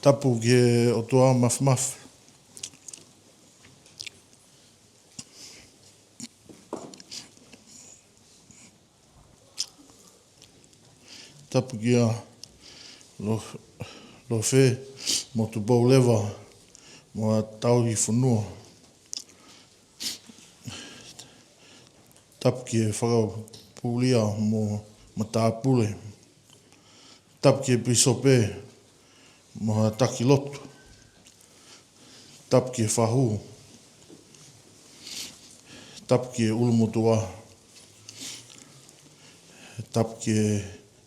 Tapu ke o toa maf. Tapu kia lo fe mo tu bau lewa mo tauri whanua. Tapu ki e whakau pulia mo tāpule. Tapu ki e pisope mo taki lotu. Tapu ki e whahu. Tapu ki e ulumotua. Tapu ki e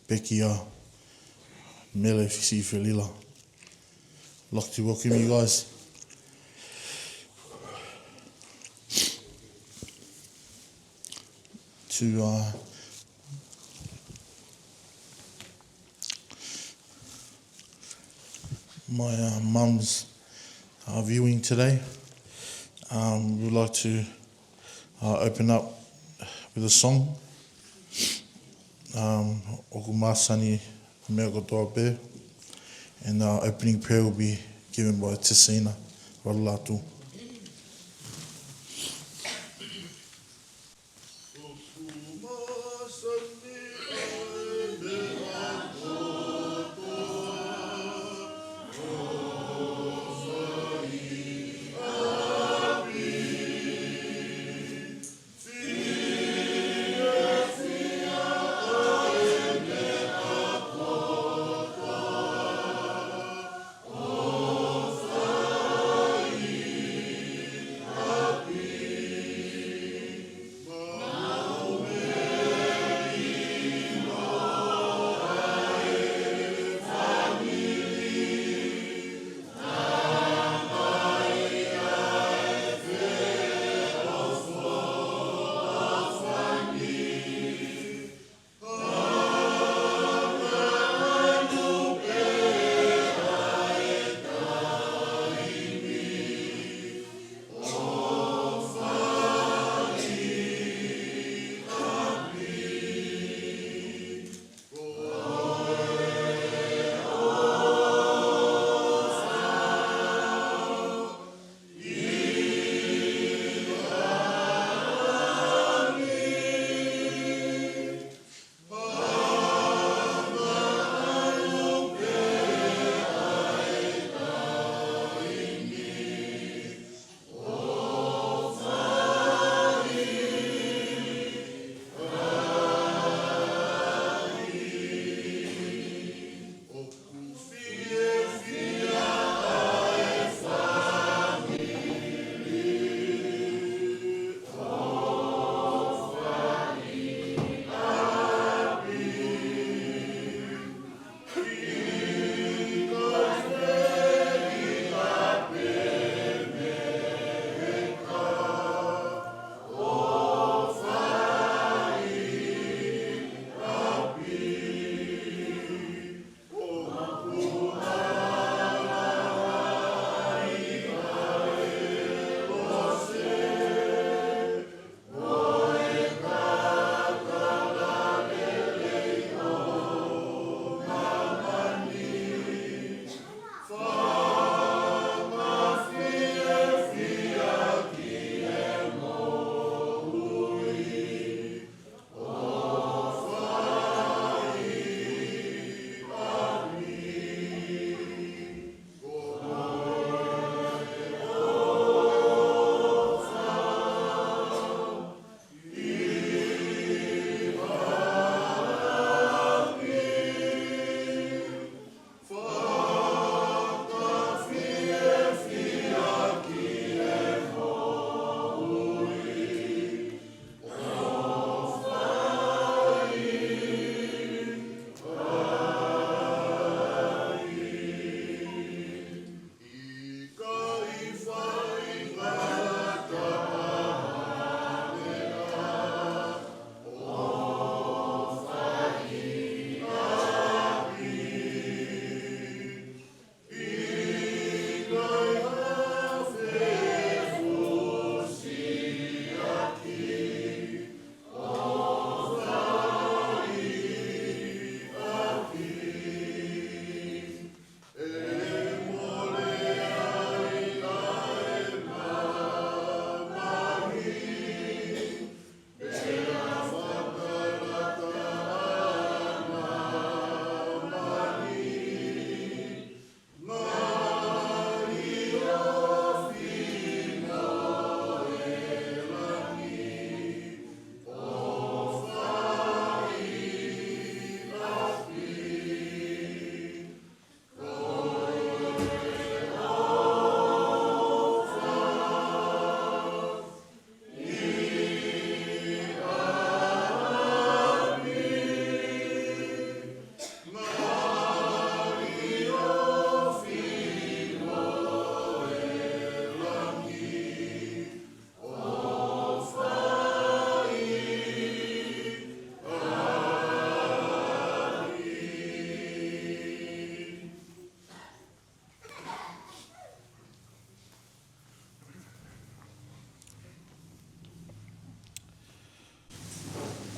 pekia Mele Fisi'ifelila. Like to welcome you guys. To my mum's viewing today. We would like to open up with a song. Oku Māsani mea kotoa pē. And our opening prayer will be given by Tisina Latu.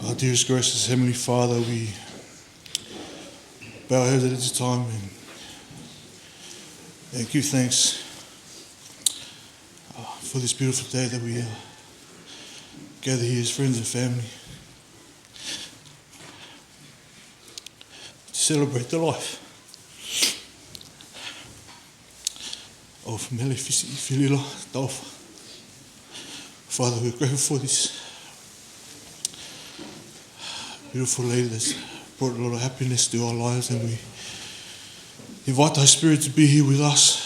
Our dearest, gracious Heavenly Father, we bow our heads at this time and give thanks for this beautiful day that we gather here as friends and family to celebrate the life of Mele Fisi'ifelila Taufa. Father, we're grateful for this beautiful lady that's brought a lot of happiness to our lives, and we invite thy Spirit to be here with us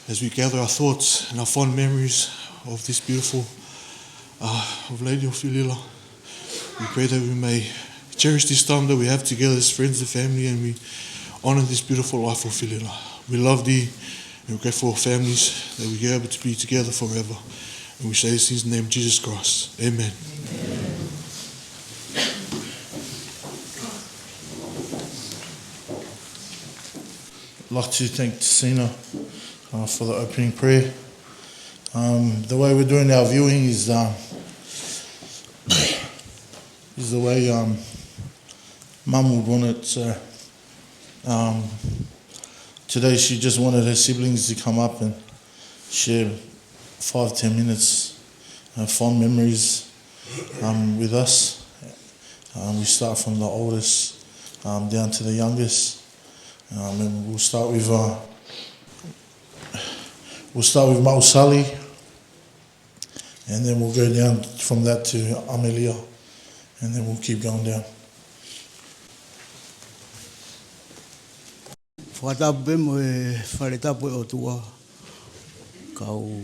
as we gather our thoughts and our fond memories of this beautiful of Lady Ofilila. We pray that we may cherish this time that we have together as friends and family, and we honor this beautiful life of Ofilila. We love thee, and we're grateful for families that we are able to be together forever. And we say this in the name of Jesus Christ. Amen. I'd like to thank Tina for the opening prayer. The way we're doing our viewing is the way Mum would want it. So today she just wanted her siblings to come up and share 5-10 minutes fond memories with us. We start from the oldest down to the youngest. And we'll start with Mausali, and then we'll go down from that to Amelia, and then we'll keep going down. Whatape mo e wharetapo o tua kau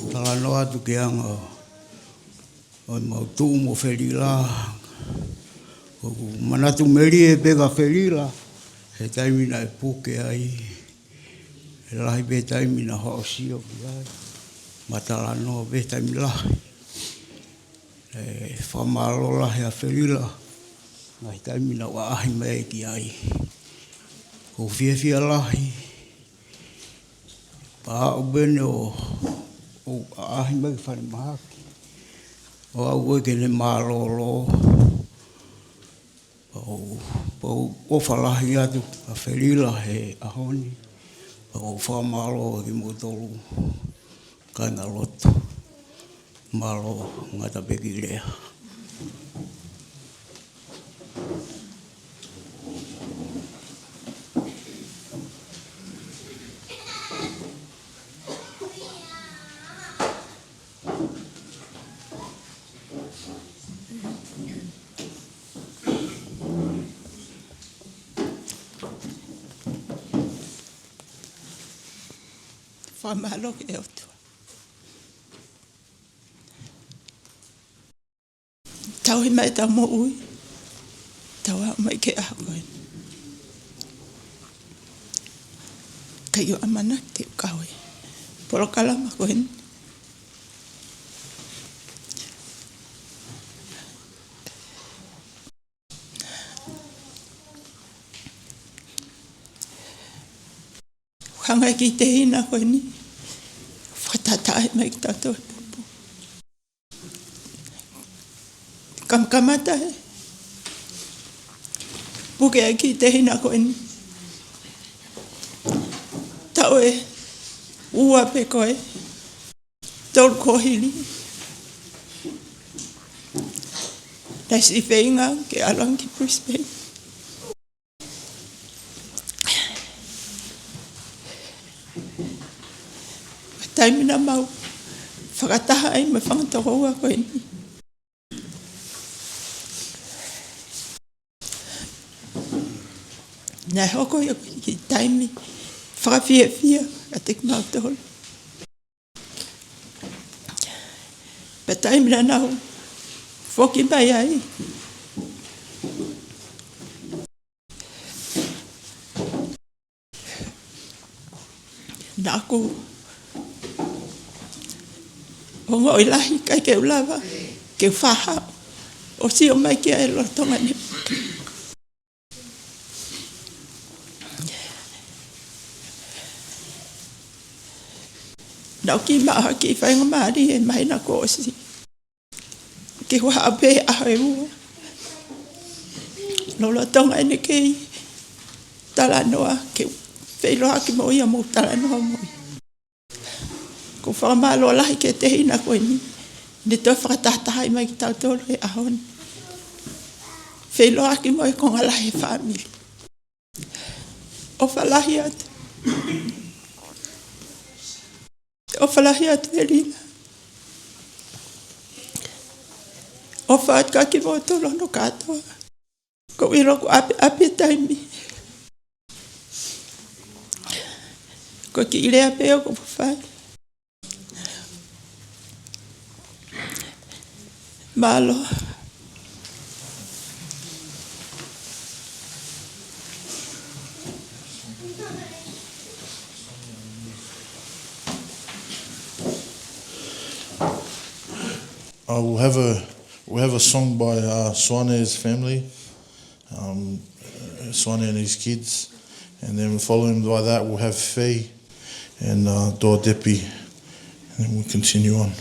talanoa tu ke anga o mautu mo Felila o manatu meri e pega Felila he taimina e puke ai e lahi be taimina hoosio ki ai matalanoa be taimila e whamalola he a Felila ngai taimina wa ahi mai ki ai o whiawhia lahi pa o bene o ahi mai whare mahaki o au ke ne malolo o whalahi atu a Felila he ahoni o whamalo ki motolu kainga loto malo ngata peki rea. Whamalo ke o tua. Tau hi mai tau mo ui. Tau a mai ke a koe. Kai o amana te kawe. Poro kalama koe. Hanga ki te hina koe ni. Whatatai mai ki tato e pupu. Kamkamata e. Puke ai ki te hina koe ni. Tau e ua pe koe. Tol kohili. Nasi whainga ke alang ki Brisbane. Taimina mau whakataha ai me whangatoroa koe ni. Nai hoko i ki taimi whakawhiawhia a te mautoro. Pe taimina nau whoki mai ai. Nāku o ngoi lahi kai ke ulawa, ke whaha, o si o mai kia e lotonga ni. Nau ki maa ki whainga maari e mai na kōsi. Ki hua ape aho e ua. Lola tonga ene kei tala noa ke whailoa ki mo ia mo tala noa mo. Ko whakamalo lahi ke te hina koe ni. Ne toi whakatahtaha i mai ki tau tolo e ahon. Whailoa ki mo e konga lahi whamili. O whalahi atu. O whalahi atu e rina. O whaatka ki mo tolo no katoa. Ko wiro ko ape taimi. Ko ki irea peo ko whai. Malo. We'll have a song by Swane's family, Swane and his kids, and then following by that we'll have Faye and Dordepi, and then we'll continue on.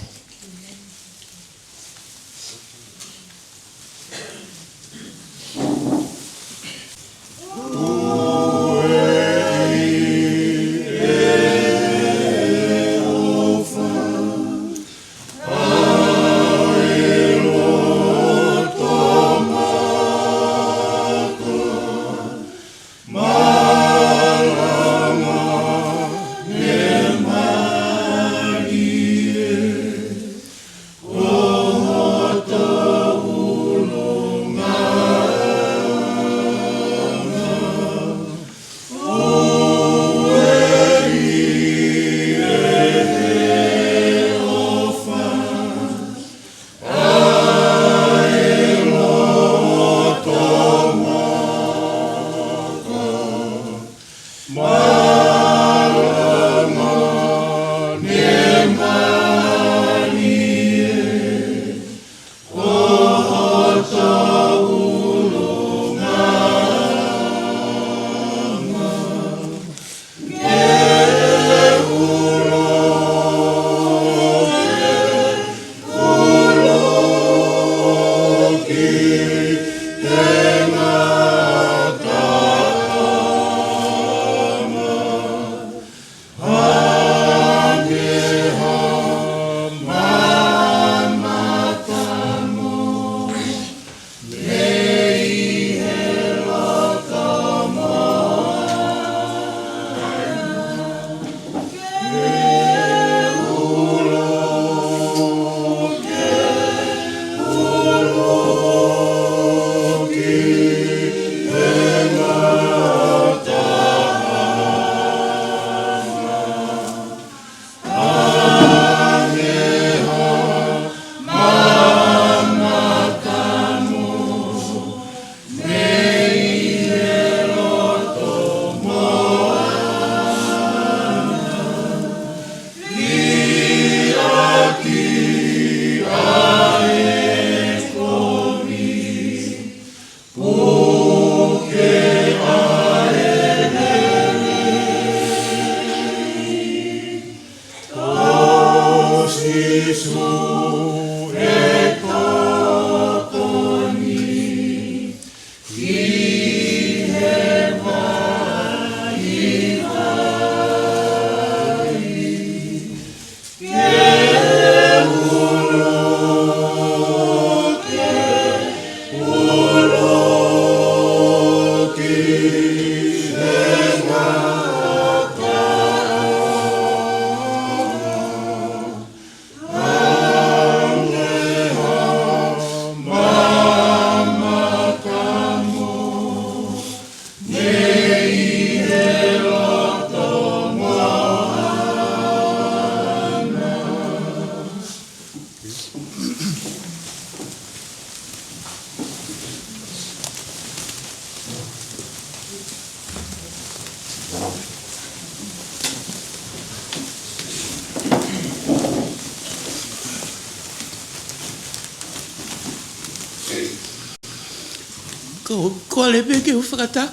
Ko le peke u whakataka.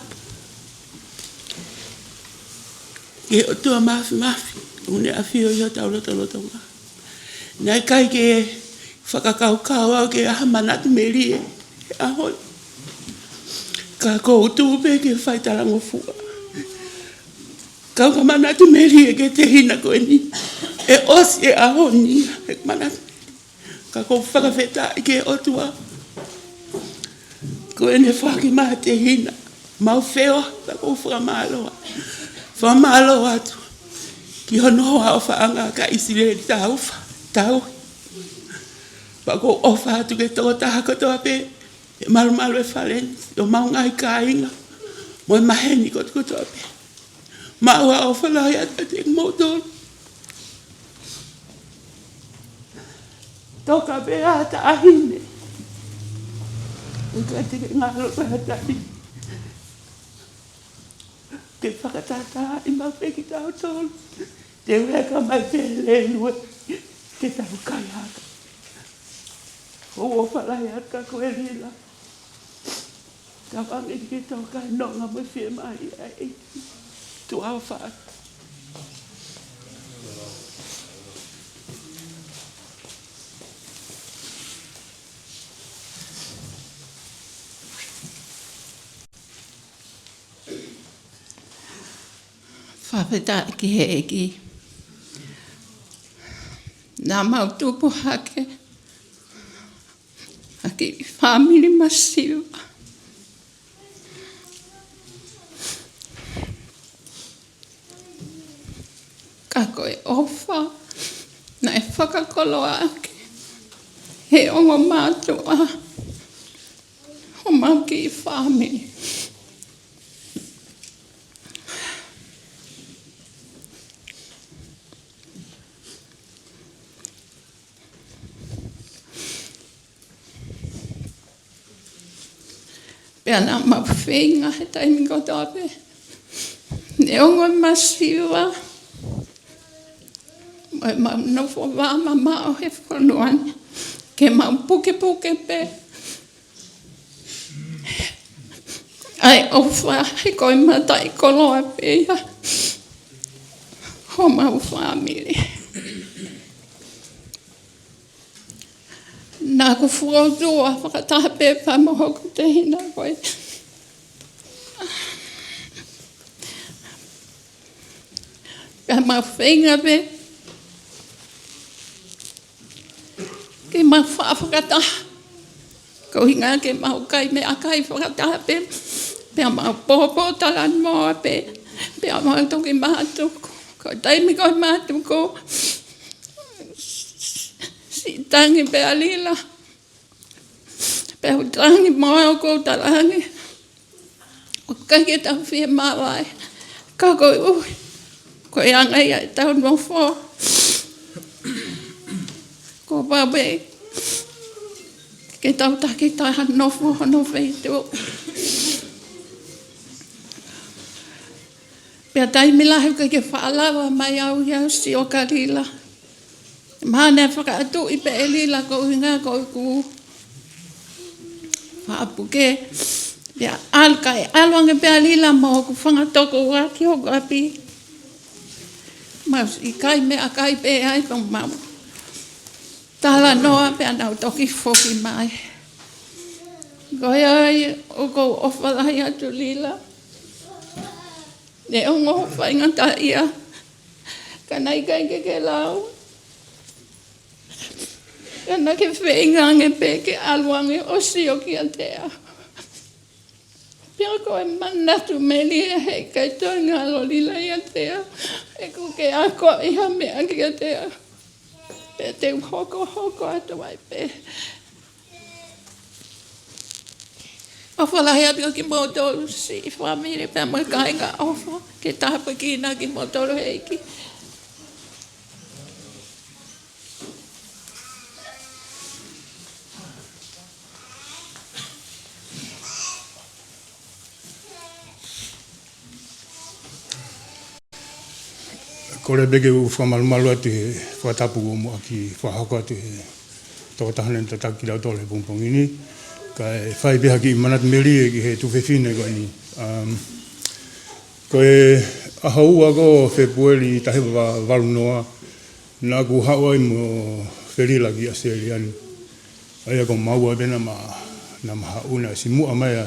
Ke o tua mafi mafi. Une afio ia taulotonga. Nai kai ke whakakaukau au ke aha manatu meri e ahoi. Ka kou tūpe ke whaitarango fua. Kau ka manatu meri e ke te hina koe ni. E osi e ahoni e manatu. Ka kou whakawheta i ke otua. Koe ne whaki maha te hina. Mau wheo, ka kou whakamaloa. Whakamaloa atu. Ki hono hoa o whaanga ka Fisi'ifelila Taufa. Tau. Pako ofa atu ke toko taha kotoa pe. E maru e whalen. O maungai ka inga. Mo e maheni kotoa pe. Maua o whalai atu te motor. Toka pe ata ahine. Ika te ngalo pe atari. Ke whakatata i mawheki tau tolu. Te weka mai pele lue. Te tau kai haka. O whalai ata koe rila. Ka wangi ke tau kai nonga mo whie mai ai. Tu au whaat. Whawheta ki he eki. Nā mautupu hake. Hake family masiwa. Ka koe ofa. Na e whakakoloa ake. He ongo mātua. Ho mau ki family. Pea nā mawhenga he taimi ko tāpe. Ne ongo masiwa. Mai mau nofo wāma mao he whanuani. Ke mau puke pe. Ai ofa he koe matai koloa pea. Ho mau family. Nā ko fuotua whakatape whamohoku te hina koe. Pea mau whenga pe. Ke mau whakataha. Ko hinga ke mau kai me akai whakatape. Pea mau popo talan moa pe. Pea mau toki mātuko. Ko taimi koe mātuko. Si tangi pe alila. Pe hu tangi moa o kou talangi. O kai ke tau whie mawai. Ka koe ui. Koe angai ai tau nofo. Ko pape. Ke tau taki taha nofo hono wheitu. Pea taimi lahi ke whaalawa mai au iau si o karila. Mahane whakaatu i pe elila ko hinga ko ku. Whaapuke. Pea alkai alwange pe alila mo ku whangatoko waki o kapi. Maus i kai me akai pe ai pang mau. Tala noa pe anau toki foki mai. Koe ai o ko ofalai atu lila. Ne ongo whaingata ia. Kanai kai ke lau. Kana ke whaingange pe ke aluange o sio ki a tea. Pia koe manatu meli e hei kai toi ngā lolila i a tea. E ku ke ako iha mea ki a tea. Pe te hoko atu ai pe. O whalahi apio ki motoru si whamiri pe mo kai ngā ofa. Ke tāpa ki nā ki motoru heiki. Kore bege u whamalumalu atu he whatapu o mua ki whahako atu he toko tahane ta taki rau tole pongpongini. Ka e whai beha ki manat meri e ki he tuwhewhine koe ni. Koe Ahaua ko February tahi walunoa na ku hawa mo Felila ki Australian. Aya ko maua bena ma na mahauna si mua mai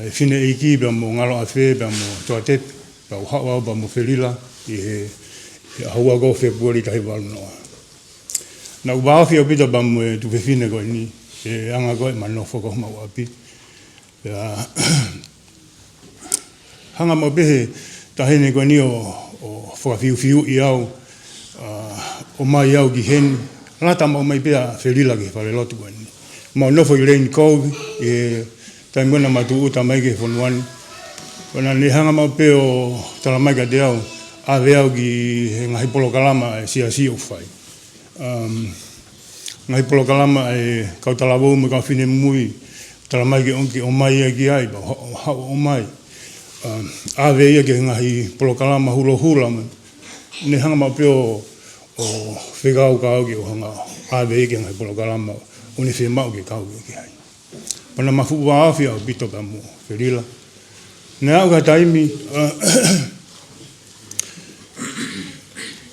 fine iki ba mo ngalo afe ba mo toate ba hawa ba mo Felila I ahaua ko February tahi walunoa. Na ubawa fi obita ba mo tu fine ko ni anga ko manofo ko mau api. Ya hanga mo behe tahine ko ni o whakafiu I au o mai au ki hen lata mo mai pia Felila ki whare lotu ko ni mau nofo I rain kou taimuna matu uta mai ke whonuani wana ni hanga mo pe o talamai ka te au ave au ki ngahi polo kalama sia o whai ngahi polo kalama kautalawo mo ka whine mui talamai ke onki o mai ki ai ba o mai ave ia ke ngahi polokalama hula ne hanga ma peo o whegau ka au ki o hanga ave ia ke ngahi polokalama o ne whemau ke kau ki hai pana mafu wa awhi au bito ka mo Felila ne au ka taimi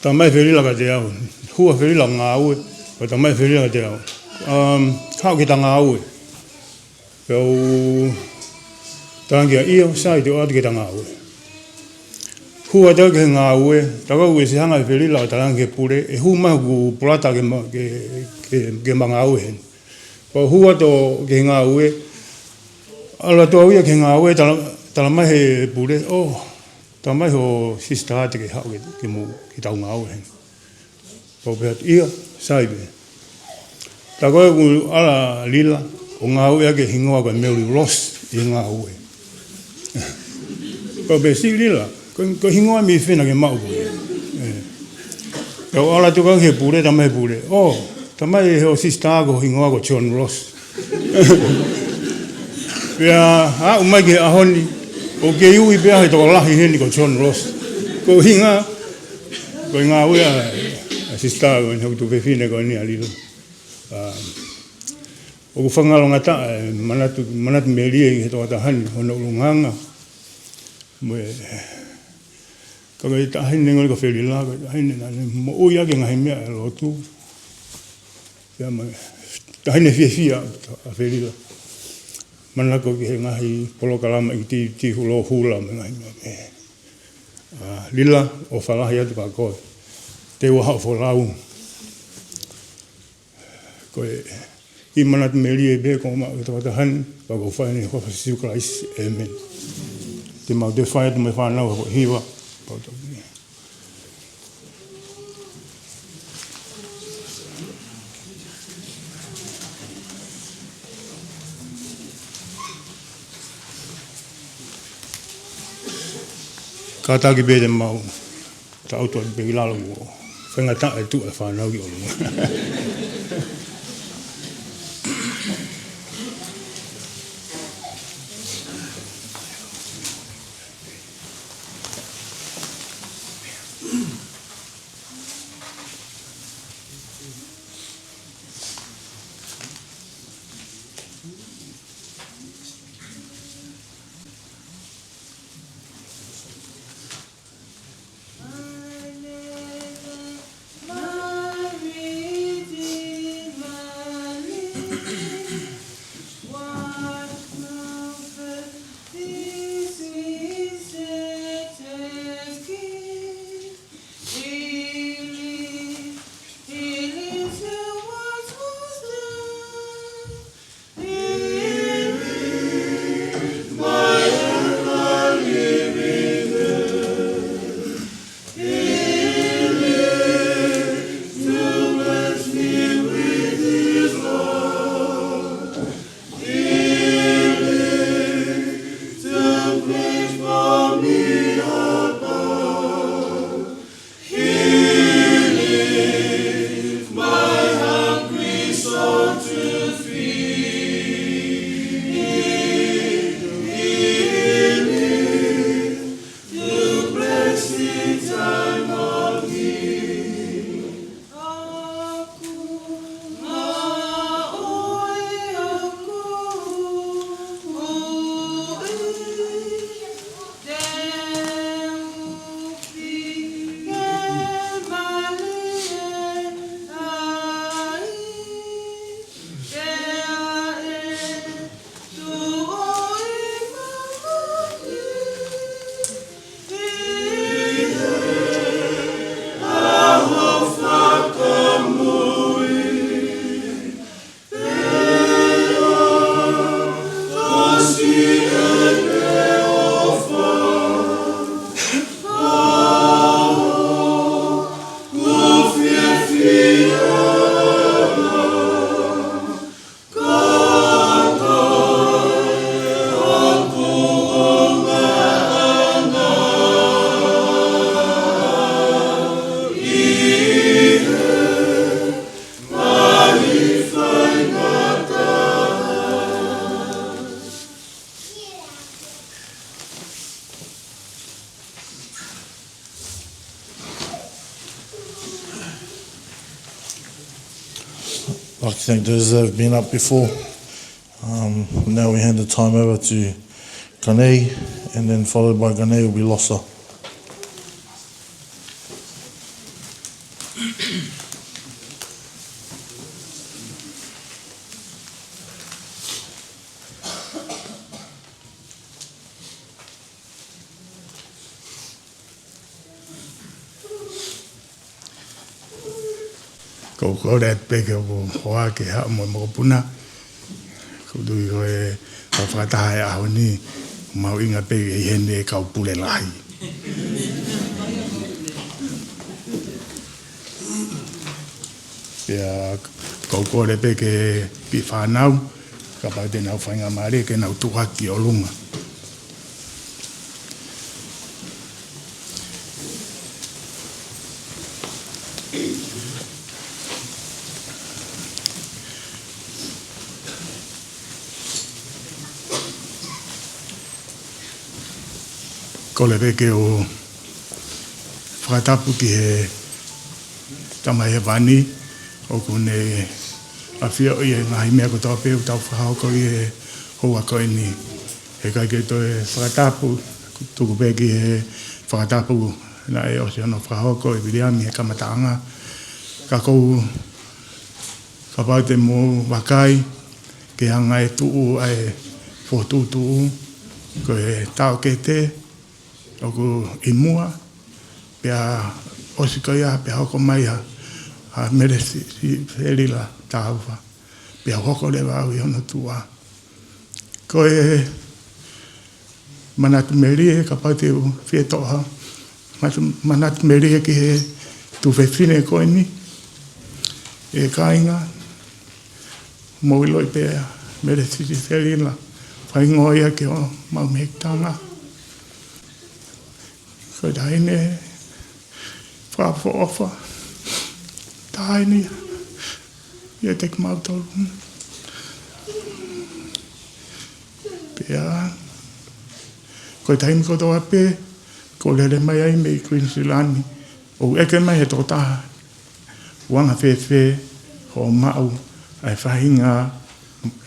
tamai Felila ka te au hua Felila ngā aue pa tamai Felila ka te au hau ki ta ngā aue peo tangia io sai te o atu ke ta ngā aue hua tau ke ngā aue takau e se hanga Felila o talange pure hu mahu ku pulata ke mga aue hen pa hua to ke ngā aue ala to ia ke ngā aue talamai he pure talamai ho sista ate ke hau ke mu ki tau ngā aue hen pa pehat ia sai be takau ku ala lila o ngā aue ake hingoa ka Mary Ross I ngā aue ko be si lila ko hingoa mi fina ke mau ko ko ala tu ka ke pure tamai pure tamai he o sista ko hingoa ko John Ross ya umai ke ahoni o ke ui pe ai to lahi heni ko John Ross ko hinga ko ngā ua sista ko ho tu fina ko ni alilo o ku whangalo ngata manatu melie he toa tahani hono ulunganga mo ka kai tahini ngol ko Felila ka tahini na mo uia ke ngahi mea lotu ya ma tahini fia a Felila manako ki he ngahi polokalama I ti hulo hula me ngahi mea lila o whalahi atu ka koe te waha o wholau koe I manat melie be ko ma to tahan pa ko fa ni ko Fisi'ifelila amen te mau de fa me fa na ko hiwa pa to kata ki be de mau ta auto be lalo fa ngata tu fa na ki o like to thank those that have been up before. Now we hand the time over to Ganei, and then followed by Ganei will be Losa. Ko kore peke o hoa ke ha mo mo puna ko dui ko e ka whakataha e aho ni mau inga peke i hene e kau pule lahi pia ko kore peke pi whanau ka pau te nau whainga maare ke nau tuhaki o lunga ko le peke o whakatapu ki he tamai he wani o kune a whia o i e ngahi mea ko tau pēu tau whahau ko i he hoa ko ni he kai ke to e whakatapu tuku peke he whakatapu na e o se ano whahau ko i viriami he kamataanga ka kou ka pau te mō wakai ke hanga e tuu ai whotutu ko e tau ke te o ku imua pia osikoia pia hoko mai ha Mele Fisi'ifelila Taufa pia hoko le wau i ono tua ko e manatu merie ka pau te whie toha manatu merie ki he tu whewhine koe ni e kainga mo iloi pia Mele Fisi'ifelila whaingoia ke o mau mektanga ko daine whafo ofa daine ia te kmautolu pia ko taimi ko toa pe ko lele mai ai me Queensilani o eke mai he totaha wanga whewhe ho mau ai whahinga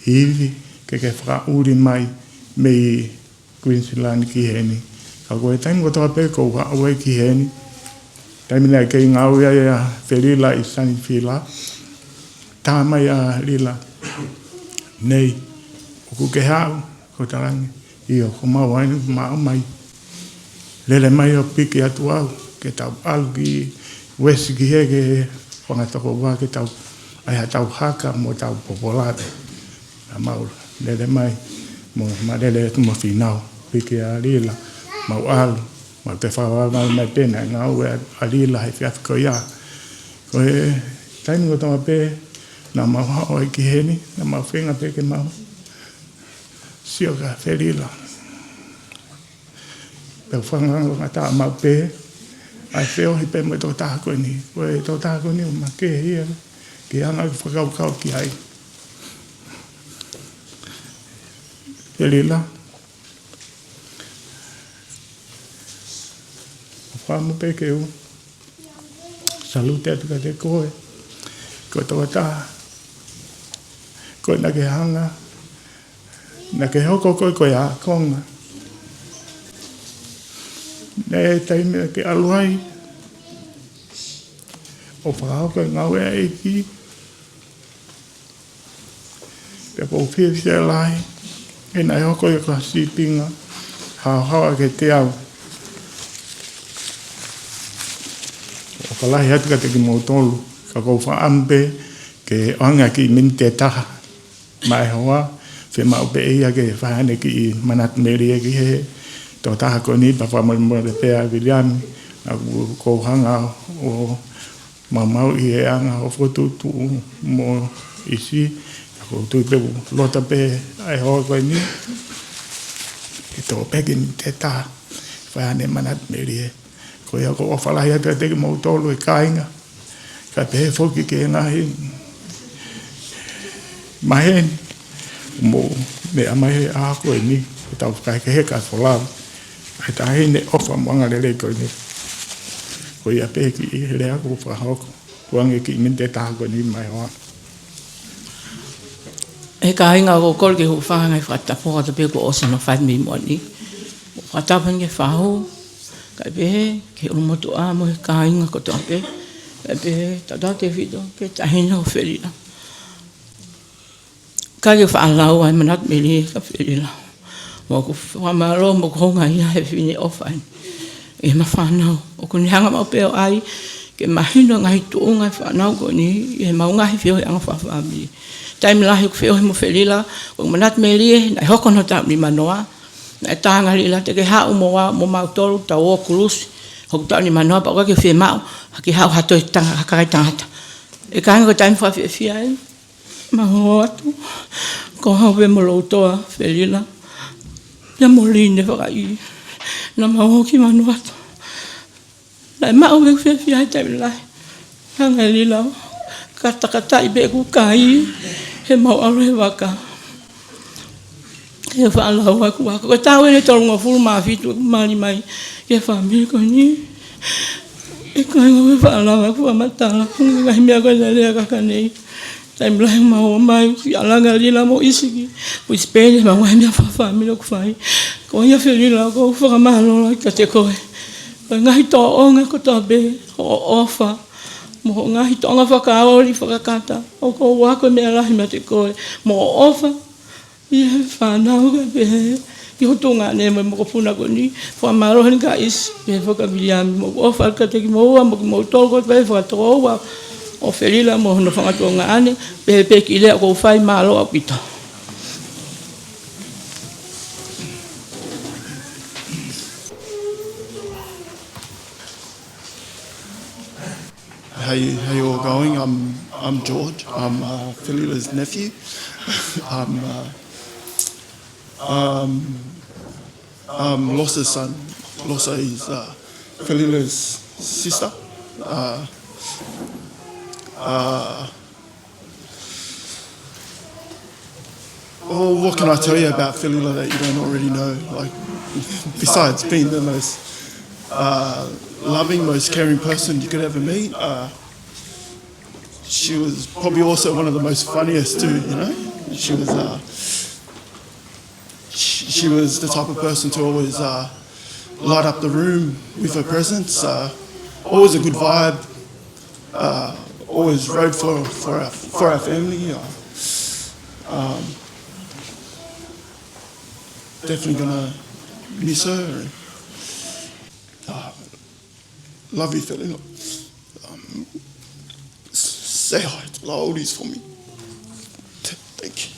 hivi ke whakauri mai me Queensilani ki heni ka koe taimi ko toa pe ko whaue ki heni taimi nea kei ngau ia Felila i Fisi'ifelila tā mai a lila nei o ku ke hau ko tarangi i o ko mau ainu mao mai lele mai o piki atu au ke tau alu ki wesi ki hege whangatoko wā ke tau ai ha tau haka mo tau popolate a maula lele mai mo ma lele tu mo whinau piki a lila mau alu ma te whawawau mai pena ngau e alila hei whiatu ko ia ko e taimi ko tama pe na mau hao i ki heni na mau whenga pe ke mau sio ka Felila pe whangango ngata mau pe ai wheo hi pe mo tō taha koe ni ko e tō taha koe ni o ma ke hia ki anga ki whakau kau ki hai Felila whamu pe ke u salute atu ka te koe ko tō taha koe na ke hanga na ke hoko koe koe a konga ne taime ke aluai o whakao koe ngau e eiki pe po whiwhia lai e nai hoko e ka sipinga hao hawa ke te au o whalahi atu ka te ki mautolu ka kou whaampe ke anga ki min te taha mai hoa whi mau pe ia ke whahane ki i manat meri e ki he tō taha ko ni pa whamau te pēa viliami a kou hanga o mamau i e anga o whotutu mo isi a kou tui pe lota pe ai hoa koe ni ke tō peke ni te taha whahane manat meri e ko ia ko o whalahi atu te ki mautolu e kāinga ka pehe whoki ke ngahi maheni mo me amahe a koe ni e tau kai ke he ka wholau ai tahi ne ofa mwanga lele koe ni ko ia pehe ki i lea ko whahoko tuange ki min te taha koe ni mai hoa E ka inga ko kol ke hu whanga i whatapoa ta pe ko osa no whai mi moani. Whatapan ke whahu, ka pe ke umotu a mo he ka inga ko toa pe. Ka pe tata te whito ke tahina o Felila. Ka ke whaalau ai manat mele ka Felila. Mo ko whamaro mo ko honga ia he whine ofan. E ma whanau. O ko ni hanga mau peo ai, ke mahino ngai tuunga whanau ko ni, e mau ngahi whio he anga whawhamili. Taim lahi ko whio he mo Felila, o manat mele, na hoko no ta mi manoa, na e tanga lila te ke hau mo mau toru, ta o kurusi, hoko ta ni manoa, pa ke whio mau, haki hau hato i tanga, hakakai tangata. E kanga ko taim whawhia whia e, maho atu, ko hau we mo loutoa Felila, ya mo line whakai, na maho ki manu atu. Na e mau we whia whia e taim lahi, hanga lila, kata i be ku kai, he mau alo he waka. He whaalau aku waka. Ko tau ene tolu ngā furu maa whitu, mali mai, ke whamiri ko ni. E kai ngā whaalau aku wamatala, ngai mea koe na lea kakanei. Taim lahi mau mai, ki alanga lila mo isiki, po ispele, ma ngai mea whamiri ko whai. Ko ia Felila, ko whakamahalola ka te koe. Pa ngai tō onga ko tō be, o ofa. Mo ngahi tonga whakaori whakakata, o ko wako mea lahi ma te koe, mo ofa, i he whanau ka pehe, i hoto ngā nema mo ko puna ko ni, whamarohani ka isi, pehe whakawiliami, mo ofa ka teki mo ua, mo ki mo toko, pehe whakatoa, o Felila mo hono whangatoa ngā ane, pehe peki lea ko whai malo au pita. How you all going? I'm George. I'm Felila's nephew. I'm Lossa's son. Lossa is Felila's sister. Oh, what can I tell you about Felila that you don't already know? Like, besides being the most loving, most caring person you could ever meet. She was probably also one of the most funniest too, you know. She was the type of person to always light up the room with her presence. Always a good vibe. Always rode for our family. Definitely gonna miss her. Love you, Felila. Say hi to the oldies for me. Thank you.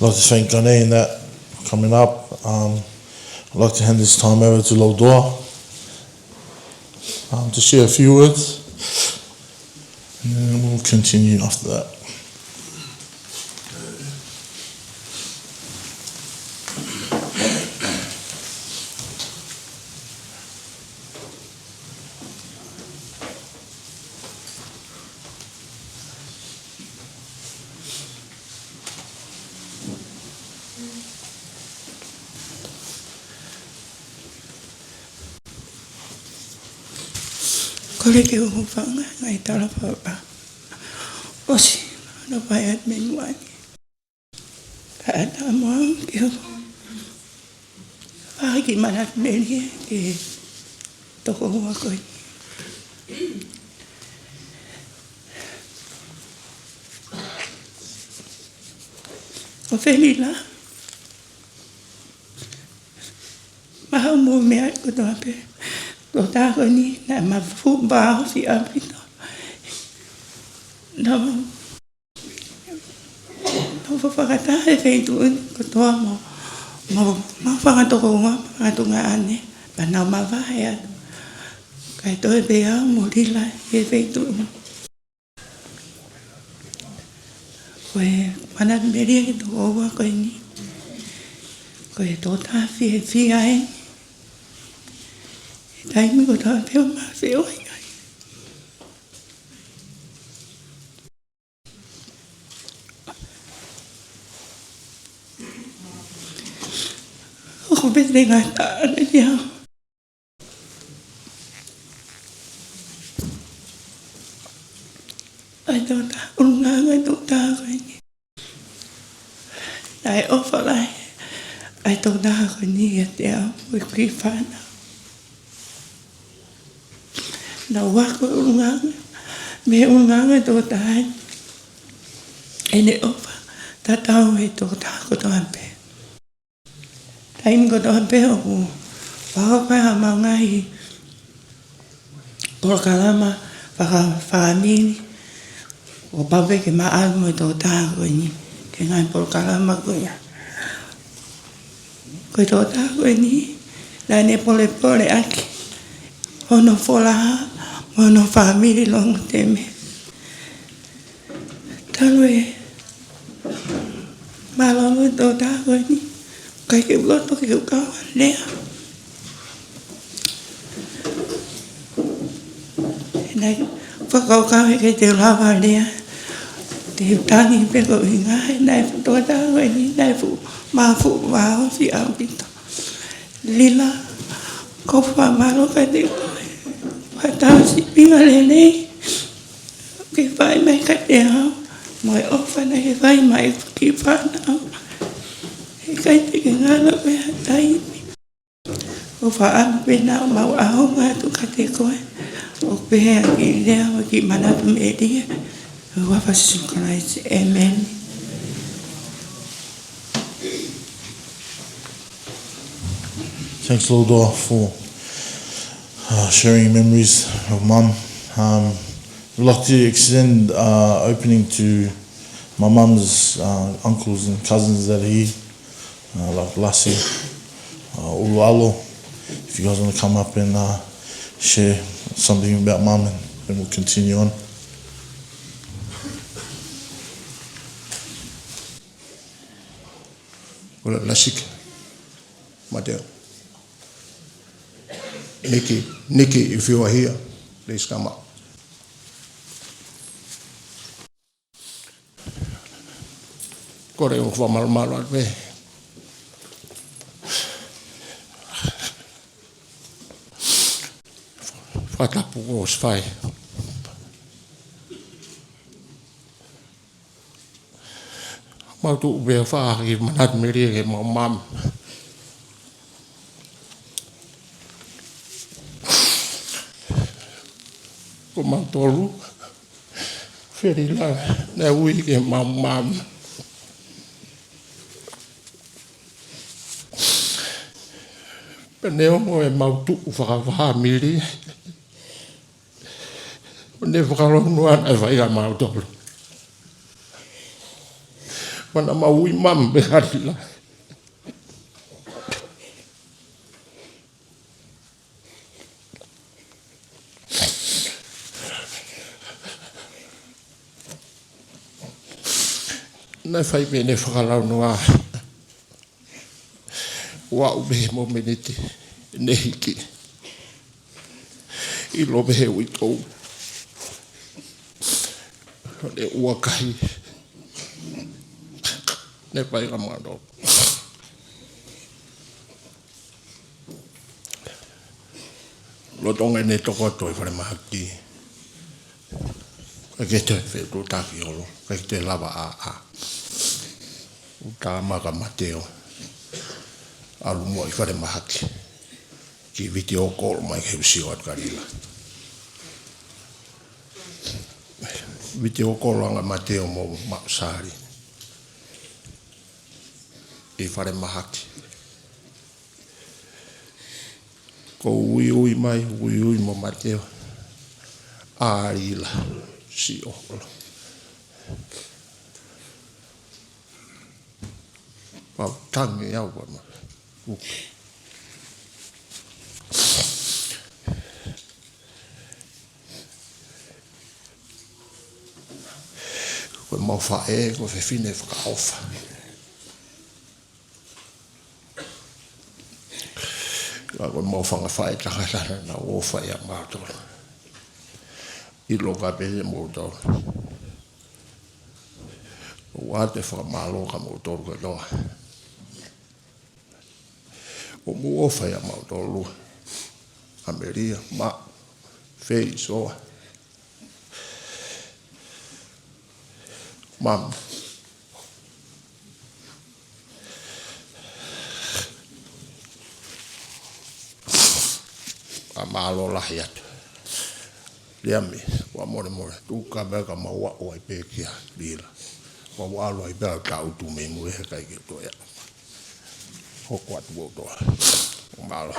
like to thank Gane in that coming up. I'd like to hand this time over to Laudoa to share a few words, and then we'll continue after that. Kore ke uhufanga ngai tala whapa. Osi, no pai at menuani. Ka moang ki ho. Ki manat meni ke toko hua koi. O Felila. Maha mo mea ko toape. Ko ta ko ni na ma fu ba si apito. No. No fa kata e feitu ko to mo. Ma fa to ko ma to nga ane. Pa na ma va ya. Kai to be a mo rila e feitu. Ko mana meri to wa ko ni. Ko to ta fi ai. Dai mi ko ta theo ma theo ai. Ko be de gata ne dia. Ai to ta unga ngai to ta ko ni. Dai o fa lai. Ai to ta ko ni ya dia ko ki fa na. Na wako ungang me ungang to tai ene ofa tatau e to ta ko to ampe taim ko to ampe o pa pa ma ngai por kalama pa famili o pa ve ke ma almo to ta ko ni ke ngai por kalama ko ya ko to ta ko ni la ne pole aki ono fola Mono family long teme. Talwe malongo to ta ko ni. Kai ke lo to ke ka le. Nai fa ka ke te la va le. Te ta ni pe ko nga nai to ta ko ni nai fu ma fu wa si a pito. Lila ko fa malo ka te Tao si pinga lele ke vai mai ka te hao moi ofa na ke vai mai ki whanau e kai te ke ngana pe hatai o wha ampe na mau aho ngā tu ka te koe o pe hea ki lea o ki manatu me ria o wafa sinkanaisi amen. Thanks, Laudoa, for sharing memories of Mum. I'd like to extend opening to my mum's uncles and cousins that are here, like Lassie, Ulualo. If you guys want to come up and share something about Mum, and then we'll continue on. Ola lasik. Mateo. Nikki, if you are here, please come up. Kore o fa mal ve. Fata pugo sfai. Mau tu ve fa ki manat meri ke mam. Komang tolu Felila na ui ke mam peneo mo e mau tu fa miri ne fa no an vai ga mau tolu Mana maui mam beharila. Nai fai bene whakalau noa. Wa ubehe mo menete. Ne hiki. I lo behe ui tou. Ne ua kahi. Ne pai ka mano. Lo tonga ne toko toi whare mahaki. Kai ke te whetu taki olo. Kai te lava a. Uta maka mateo. Alu mua I whare mahaki. Ki video call mai ke usio at karila. Video call anga mateo mo maksari. I whare mahaki. Ko ui mai, ui mo mateo. Arila. Si olo. Pau tangi au wama. Koe mau whae, koe whiwhine whakaofa. Koe mau whanga whae takatana na ofa ia mātora. I loka pere mōtoro. Wate whakamalo ka mōtoro ka loa. O mu ofa ia mōtoro lua. Ameria, ma, whei soa. Mam. A malo lahi atu. Liami, wa more. Tuka meka maua o ai pekia lila. Wa walo ai bea ka utu me mu he kai ke toya. Hoko atu o toa. Malo.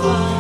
Ai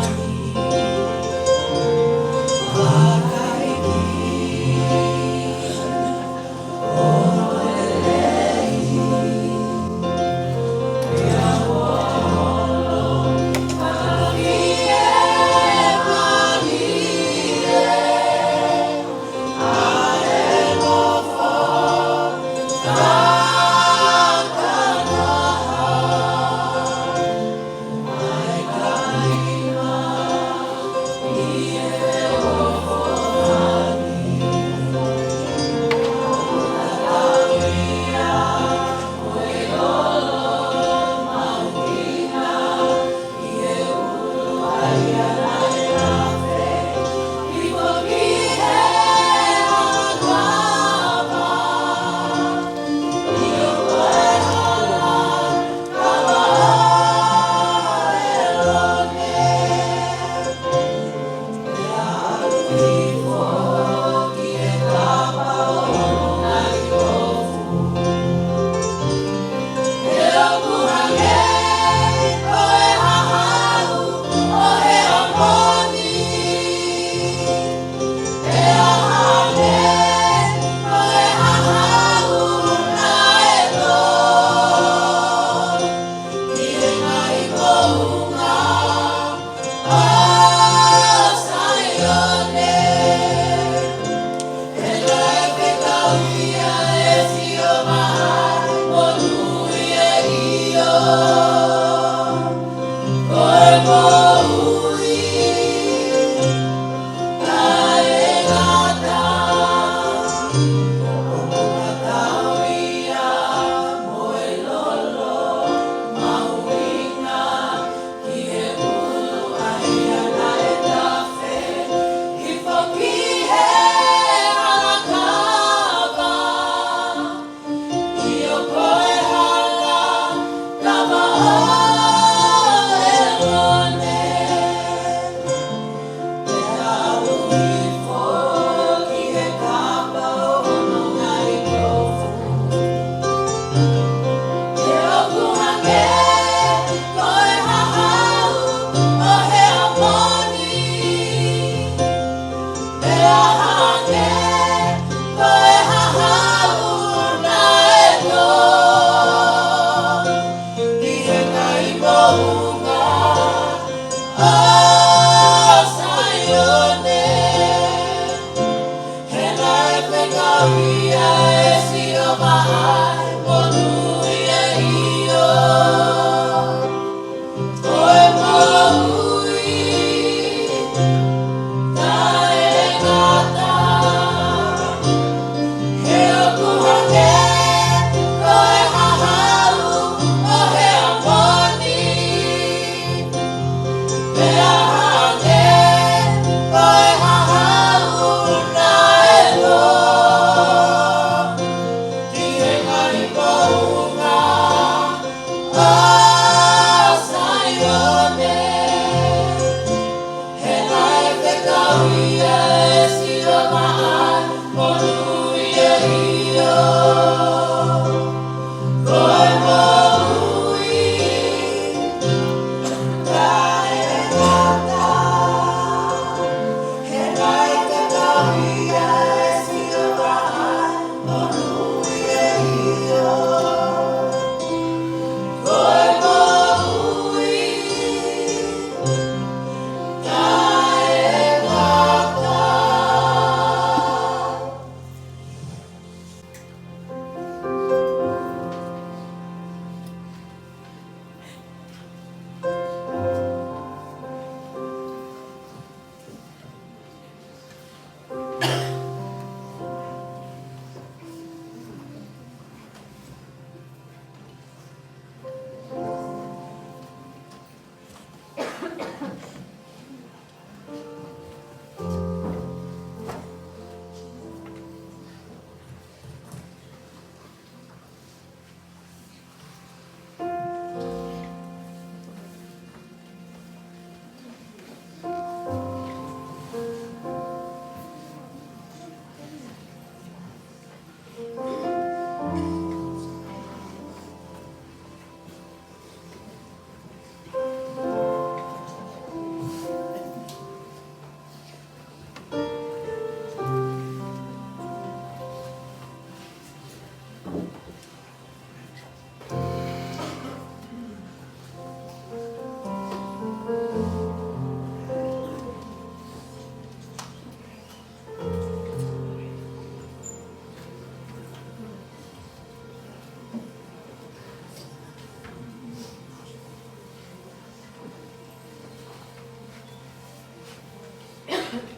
Come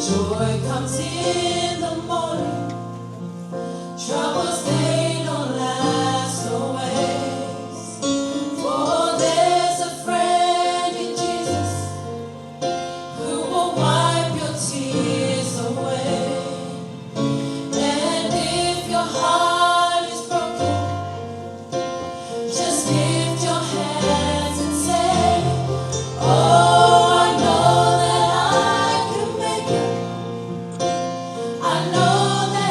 Joy comes in the morning. Troubles, they don't last always. For there's a friend in Jesus who will wipe your tears away. And if your heart is broken, just lift your hands and say, oh, I know that I can make it. I know that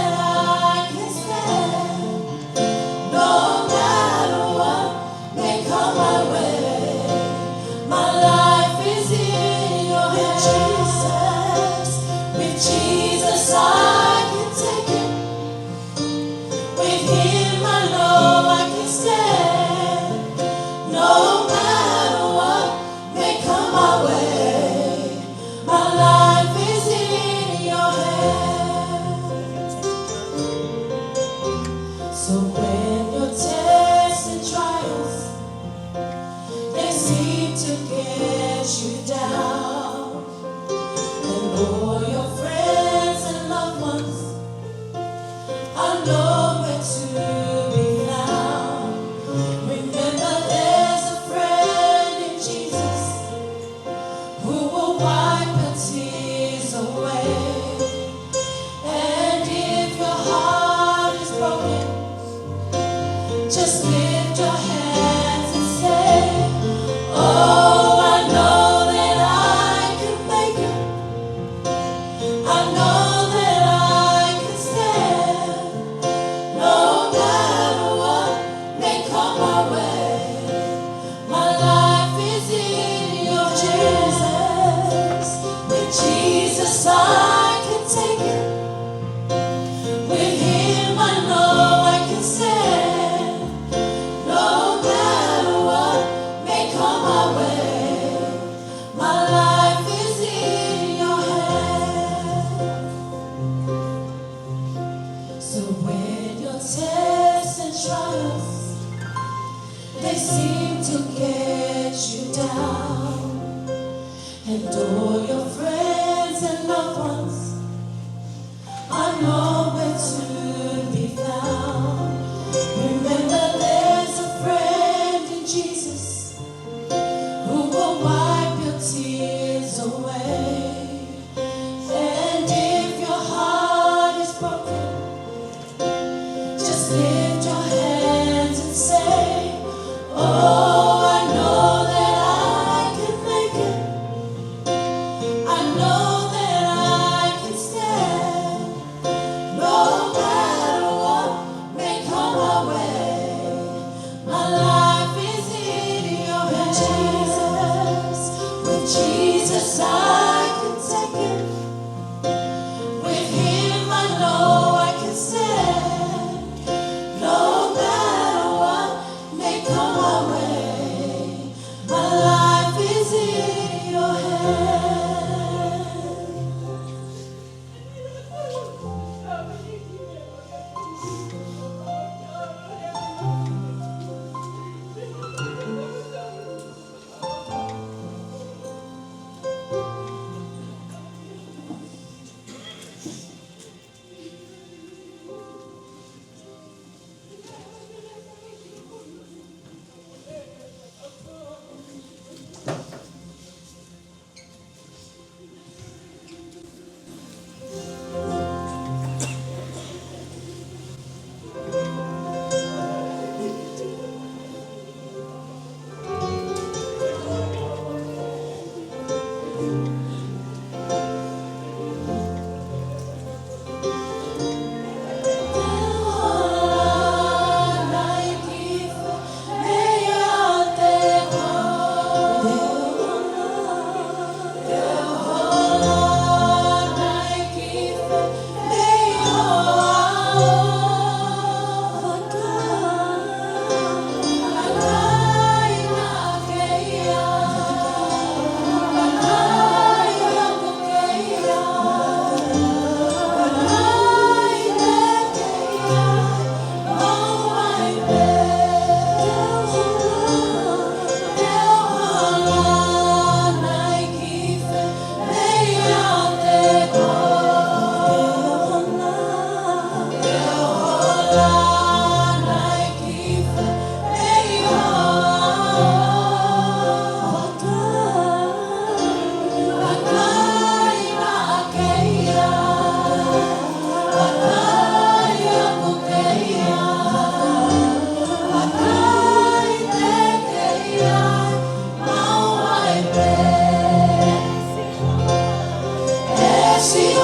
Hey,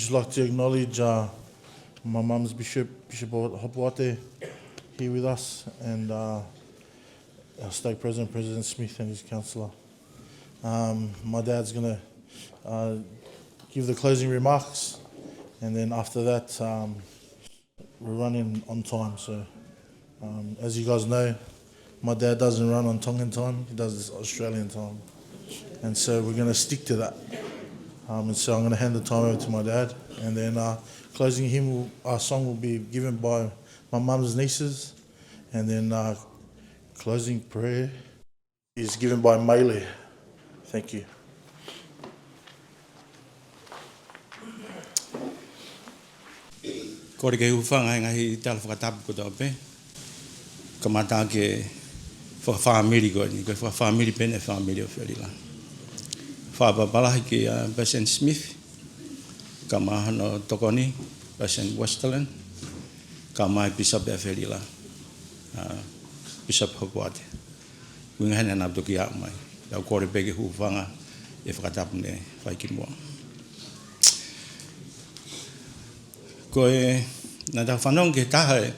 just like to acknowledge my mum's Bishop Hopuate here with us, and our stake president, President Smith, and his councillor. My dad's going to give the closing remarks, and then after that, we're running on time. So, as you guys know, my dad doesn't run on Tongan time; he does Australian time, and so we're going to stick to that. And so I'm going to hand the time over to my dad, and then closing hymn, our song will be given by my mum's nieces, and then closing prayer is given by Mele. Thank you. Ko ke ufanga ngai tal whakatapu ko tope. Kamata ke family ko ni ko family pene family of Felila. Whapapala ki President Smith, kama no tokoni, President Westerland, kama Bishop Felila, Bishop Hopuate. Wingan na nabdo ki mai. Lau kore pege ufanga e whakatapu ne whaikimua. Ko na ta whanong ke taha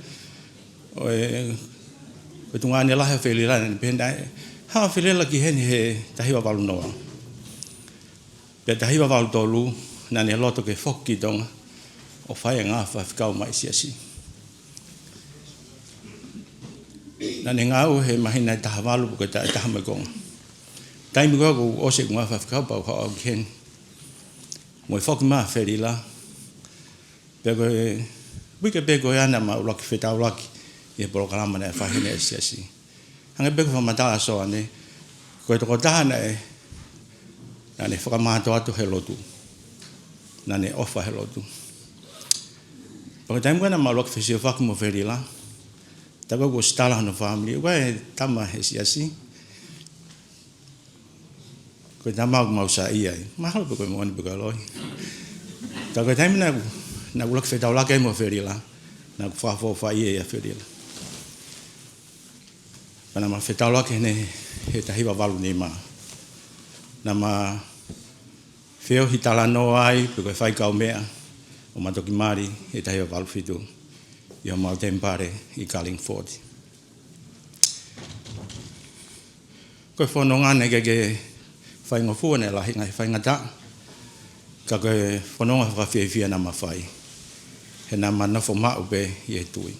o tunga ne lahe Felila ne penda ha Felila ki hene he tahiwa walu noa. Pe tahiwa walu tolu na ne loto ke whoki tonga o whae ngā whawhikau mai siasi. Na ne ngāu he mahina taha walu puka taha mai konga. Taimi koe ko ose ngā whawhikau pau hao ki hene. Moi whoki maa Felila Pego wika pego ana ma ulaki feta ulaki e programa na fahine siasi. Hanga pego fa mata so ane ko to kota na e ane fa ma to atu helotu. Na ne ofa helotu. Pego taim kana ma ulaki fesi fa mo Felila. Tago go stala no family wa tama siasi. Ko tama ma usa ia. Ma halo pego mo ni pego loi. Tago taim na ulak fe taula ke mo Felila na fa ia Felila pana ma fe taula ke ne he tahiwa walu ni ma na ma feo hitala no ai pe ko fai ka mea o matoki mari he tahiwa walu fitu ia mal tempare I Carlingford ko fono ngane ke fai ngofu ne la hinga fai ngata ka ko fono nga fa na ma fai he na mana fo ma ube ye tui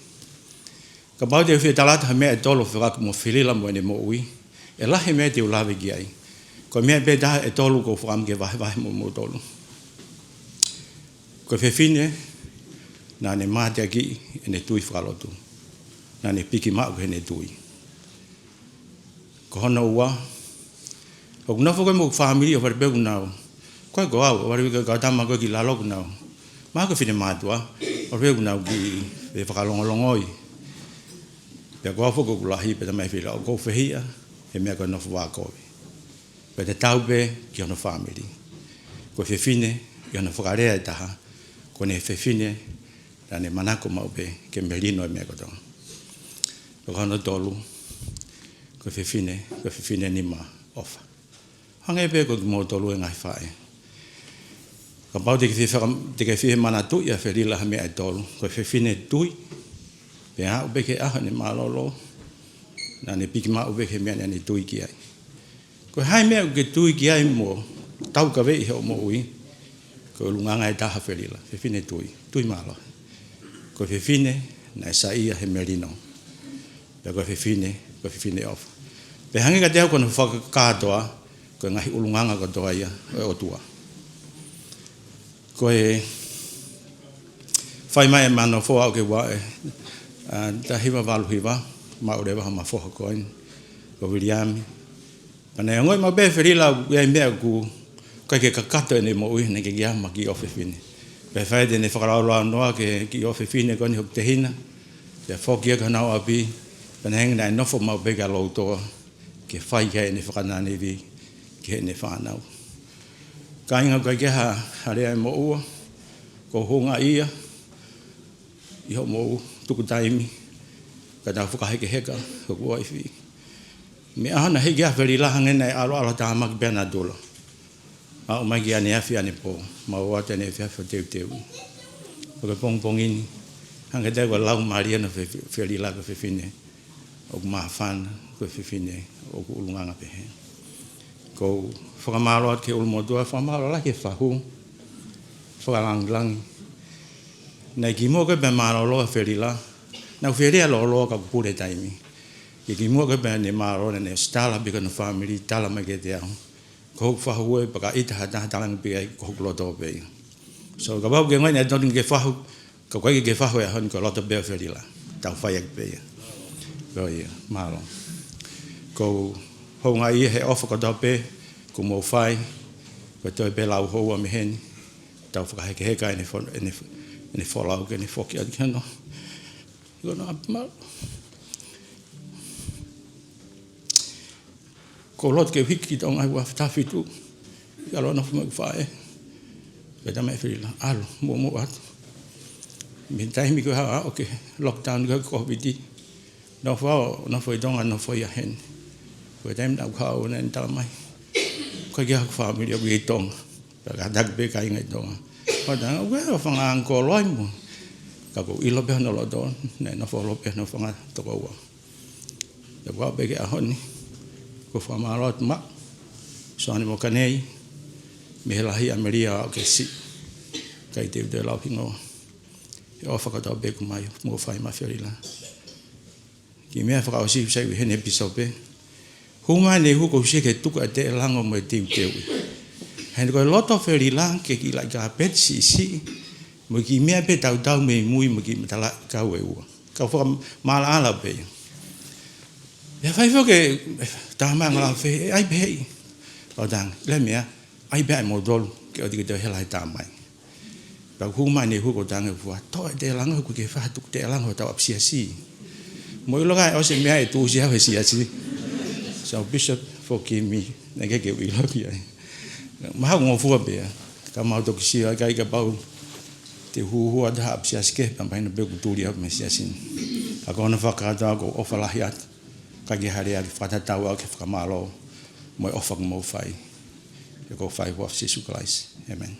ka ba de fe talata me tolo fa mo Felila mo ne mo ui e la he me te ulave gi ai ko me be da e tolo ko fam ge va mo tolo ko fe fine na ne ma te gi ne tui fa lotu na ne piki ma ge ne tui ko hono wa ko na fo ko mo family o ver be unao ko go au o ver ga tama ko ki la lo unao ma ko fine matua o reu na gi e whakalongolongoi. Pea kua whoko kulahi pe tamai whila o kou whehia he mea koe nofu wākowe. Pe te taupe ki ono family. Ko whewhine ki ono whakarea e taha ko ne whewhine na ne manako maupe ke melino e mea kotonga. Ko ono tolu ko whewhine ni ma ofa. Hanga e pe ko ki mo tolu e ngai whae. Ka pau te ke whihe mana tui a Felila ha mea e tolu. Ko whine tui. Pe a ube ke aha ne malolo. Na ne piki ma ube ke mea ne tui ki ai. Ko hai mea ke tui ki ai mo tau ka wei he o mo ui. Ko lunganga e taha Felila. Whine tui. Tui malo. Ko whine na e saia he merino. Pe ko whine ofa. Pe hangi ka teo kono whakakatoa. Ko ngahi ulunganga ko toa ia o tua. Ko e whai mai e mano fo au ke wae ta hiwa walu hiwa ma urewa hama foha koin ko William pana ngoi ma be Felila e mea ku kai ke kakato ne mo ui ne ke gia ma ki ofe fine pe fai de ne whakarauloa noa ke ki ofe fine koni hok te hina pe whokia ka nau api pana hengi nai nofo mau bega loutoa ke whai ke ne whakanane vi ke ne whanau ka inga kai ke harea e mo ua, ko honga ia, iho mo tuku taimi, ka tau whakaheke heka, ko kua iwi. Me ahana heke a Felila hangena e alo tahamaki pēna dolo. A o mai ki ane afi ane po. Ma o ate ane afi teu teu. O ke pong pong ini. Hanga te ko lau maria na Felila ko fefine. O ku mahafana ko fefine. O ku ulunganga pehe. Ko whakamaro at ke ulmotua. Whakamaro la ke whahu. Whakalanglangi. Nei ki mua ke pe maro loa Felila. Nau Felila loa ka kupure taimi. Ki mua ke pe ne maro ne stala bika na family. Tala mai ke te au. Ko whahu e paka ita hata talang pia ko loto pe. So ka bau ke ngai ne don ke whahu ka koe ke whahu e hon ko loto pe Felila. Taufa ek pe. Ko ia malo. Ko ho ngai he ofa ko dope ko mo fai ko to pe lau ho me hen. Taufa he ke kai ne folau ke ne foki at kano. Ko no mal. Ko lot ke hiki tong ai wa tafitu kalau na fuma fae beda me Felila al mo at mintai mi ko ha okay lockdown ko covid no foi dong no foi ya hen ko dem da ka o nen ta mai ko ya family ko tong ka dak be kai ngai dong pa da we fa ngang ko loi mo ka ko ilo be no lo don ne no fo lo be no fa to ko wa da wa be ke ahon ko whamarot ma so ane mo kanei me lahi ameria o ke si kai te de lau pingo e o whakatau beku mai mo whai ma Felila ki mea whakao si sai we hene pisope huma ne huko si ke tuku a te lango mo te utewi hene koe loto Felila ke ki lai ka pet si mo ki mea pe tau me mui mo ki matala kau e ua kau whaka mala ala pe ya fai fo ke tama ngala fe ai be o dang le mea ai be mo dol ke o dikete helai tamai ka huma ne hu ko dang fu to de lang ko ke fa tu de lang ho ta apsia si mo lo ga o se mea e tu si ha si asi so bishop forgive me ne ke wi lo ki ai ma ngo fu be ka ma to si ga ga bau te hu ada apsia ske pa na be ku tu ri me si asin ka ko na fa ka da ko o fa la hiat ka ge hare ali fata tau ke whakamalo mo ofa mo fai e ko fai wa Jesus Christ amen.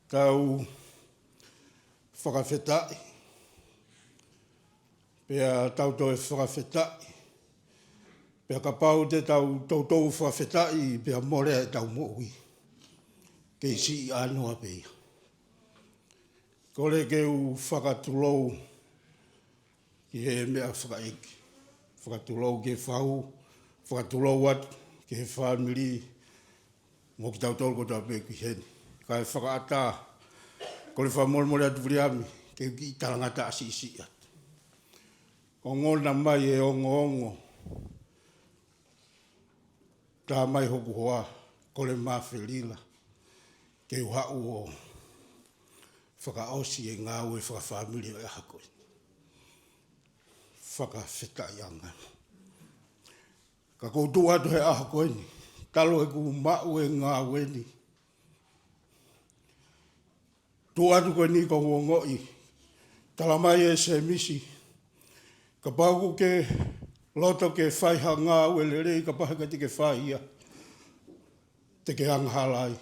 tau whakawhetai. Pea tau toi whakawhetai. Pea ka pau te tau tautou whakawhetai, pea morea e tau moui. Kei si anua pea. Kore ke u whakatulou ki he mea whakaiki. Whakatulou ke whau, whakatulou atu ki he whamiri mo ki tau tolu ko tau pēku heni. Ka e whakaata, kore whamoremore atu vriami, ke ki tarangata asisi atu. O ngona mai e ongo. Tā mai hoku hoa, kore mawhelila, ke uhau o whakaosi e ngāu e whakawhamiri o e hakoi. Whakawhetai anga. Ka koutu atu he aha koeni, talo e ku mau e ngāu e ni. Tu atu koeni ko ngoi, talamai e se misi, ka pauku ke loto ke whaiha ngāu e lerei, ka pahaka te ke whaia, te ke anghalai.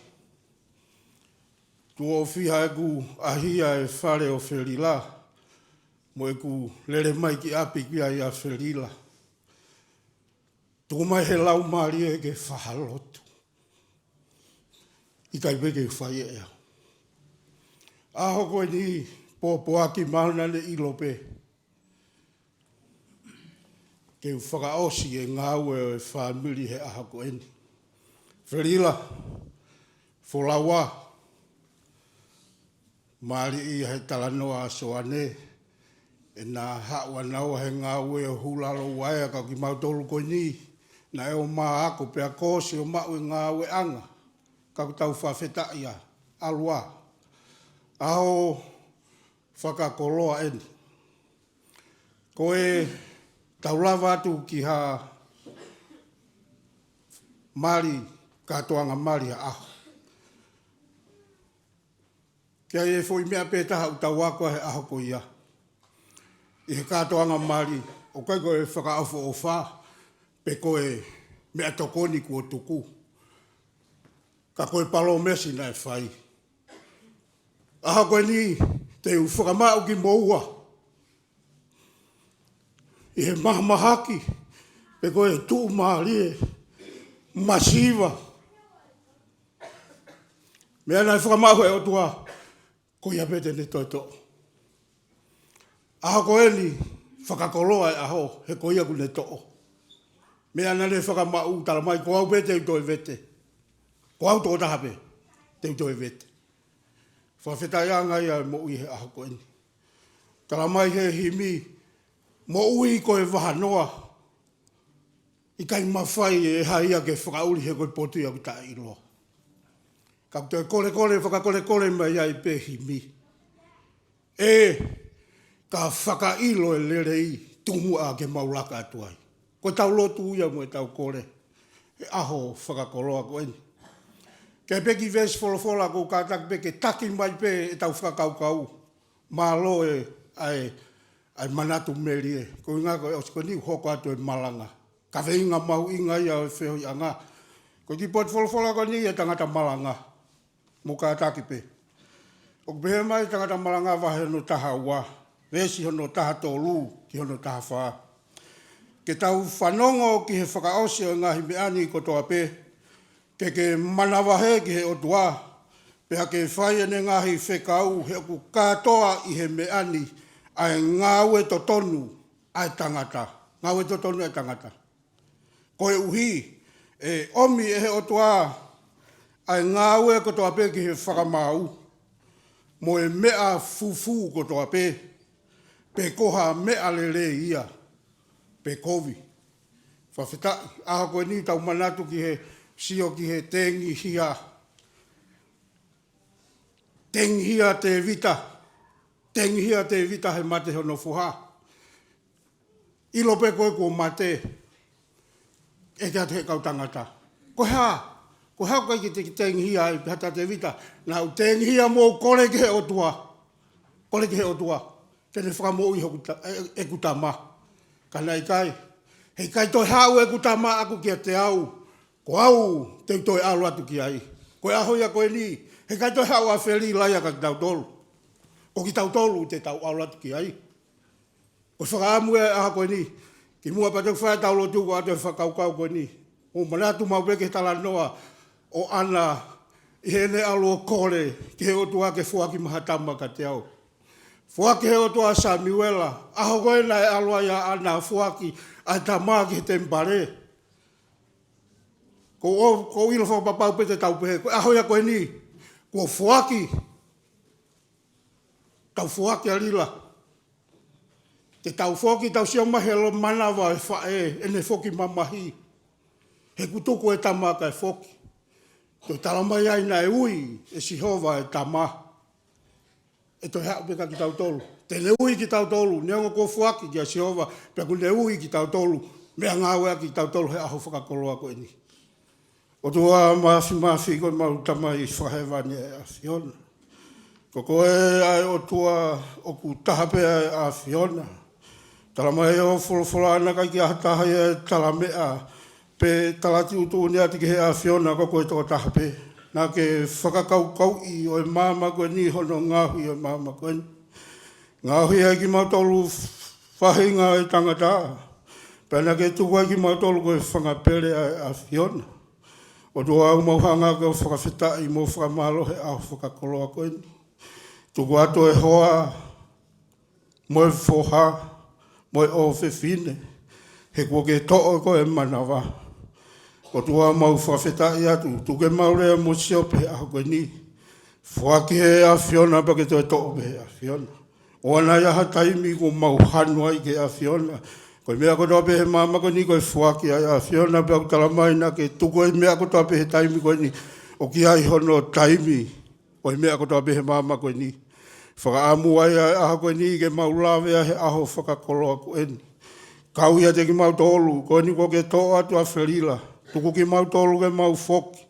Tu o whiha e ku ahia e whare o Felila, mo e ku lere mai ki api ki ai a Felila. Tu mai he lau maari e ke whahalotu. I kai peke whai e au. Aho koe ni pōpoaki mauna le ilope. Ke u whakaosi e ngāu e o e whamiri he aha koe ni. Felila, wholawa, maari i he talanoa a soane, e nā haua nau he ngāu e o hulalo waea ka ki mautolu koe ni, na e o maa ako pea kōsi o mau e ngāu e anga, ka ku tau whawhetai a, alua. Aho whakakoloa eni. Ko e taulawa atu ki ha mari, katoanga mari a aho. Kia e fwoi mea pētaha u tau wako he aho ko ia. I he katoanga mari, o kai koe whakaawho o wha, pe koe mea tokoni kua tuku. Ka koe palo mesi na e whai. Aha koe ni, te u whakamau ki moua. I he mahamahaki, pe koe tuu maarie, masiva. Mea nai whakamau e o tua, ko ia pete ne toi to. Aha koe ni, whakakoloa e aho, he ko ia kune to. Mea nane whakamau tala mai, ko au pete u toi vete. Ko au tō tahape, te u toi vete. Whawhetai anga ia mo ui he aha koe ni. Tala mai he himi, mo ui koe wahanoa, i kai mawhai e haia ke whakauri he koe potu ia kuta iloa. Ka kutoi whakakole mai ai pe himi. E, ka whakailo e lerei tumu a ke maulaka atuai. Ko tau lotu ia mo e tau kore, e aho whakakoloa koe ni. Kei peki vesi wholofola ko kātak peke taki mai pe e tau whakaukau. Mālo e ai manatu meri e. Ko inga ko e osko ni hoko atu e malanga. Ka weinga mau inga ia e whehoi anga. Ko ki pot wholofola ko ni e tangata malanga. Mo kātaki pe. O pehe mai tangata malanga wahe no taha ua. Vesi hono taha tolu ki hono taha wha. Ke tau whanongo ki he whakaosi o ngahi meani ko toa pe. Ke manawa he ki he otua, pe hake whai ene ngahi whekau he ku katoa i he meani ai ngāu e totonu ai tangata. Ngāu e totonu ai tangata. Ko e uhi, e omi e he otua ai ngāu e kotoa pe ki he whakamau. Mo e mea fufu kotoa pe, pe koha mea lere ia, pe kovi. Whawhetai, aha koe ni tau manatu ki he sio ki he tengi hia. Tengi hia te vita. Tengi hia te vita he mate hono fuha. Ilo pe koe kua mate. E te atu he kau tangata. Ko hea. Ko hea koe ki te tengi hia e hata te vita. Nau tengi hia mō kore ki he otua. Kore ki he otua. Tene whakamo i hoku e kutama. Kana i kai. Hei kai toi hau e kutama aku ki a te au. Ko au te toi alo atu ki ai. Ko ahoi a koe ni, He kai toi hawa Felila ia ka tau tolu. O ki tau tolu te tau aulatu ki ai. O whakaamu e aha koe ni. Ki mua pa tau whae tau lotu ko atu e whakaukau koe ni. O manatu mau peke tala noa o ana i hene alu o kore ki he otua ke fuaki mahatama ka te au. Fuaki he otua Samuela. Aho koe na e alua ia ana fuaki ai ta maa ki he tempare. Ko ilo whakapapau pete tau pehe. Ko aho ia koe ni. Ko fuaki. Tau fuaki alila. Te tau fuaki tau sia mahelo manawa e whae ene foki mamahi. He kutuku e tamaka e foki. Toi talamai aina e ui e sihova e tama. E toi hau peka ki tau tolu. Te ne ui ki tau tolu. Neongo ko fuaki ki a sihova. Pea ku ne ui ki tau tolu. Mea ngāwea ki tau tolu he aho whakakoloa koe ni. O tua maafi koe mau tamai whahewani e a Fiona. Ko koe ai o tua o ku tahapea e a Fiona. Talamai o wholofola ana kai ki ahataha e talamea. Pe talati utu ni ati ki he a Fiona ko koe tō tahape. Nā ke whakakaukau i o e māma koe ni hono ngāhui o e māma koe ni. Ngāhui ai ki mautolu whahinga e tangata. Pēna ke tuku ai ki mautolu koe whangapere a Fiona. O tua au mauhanga koe whakawhita i mo whakamalo he au whakakoloa koe ni. Tuku ato e hoa, mo e whoha, mo e o whiwhine. He kua ke to'o koe manawa. O tua mau whawheta i atu, tuke maurea mo siope aho koe ni. Whaki he a Fiona pa ke toi to'o pe a Fiona. O ana ia ha taimi ko mau hanua i ke a Fiona. Koe mea kotoa pe he mama koe ni koe whaki a Fiona pe aku talamai na ke tuko e mea kotoa pe he taimi koe ni. O ki ai hono taimi. Koe mea kotoa pe he mama koe ni. Whakaamu ai aho koe ni ke maulawea he aho whakakoloa koe ni. Kau ia te ki mau tolu, koe ni ko ke toa atu a Felila. Tuku ki mau tolu ke mau foki.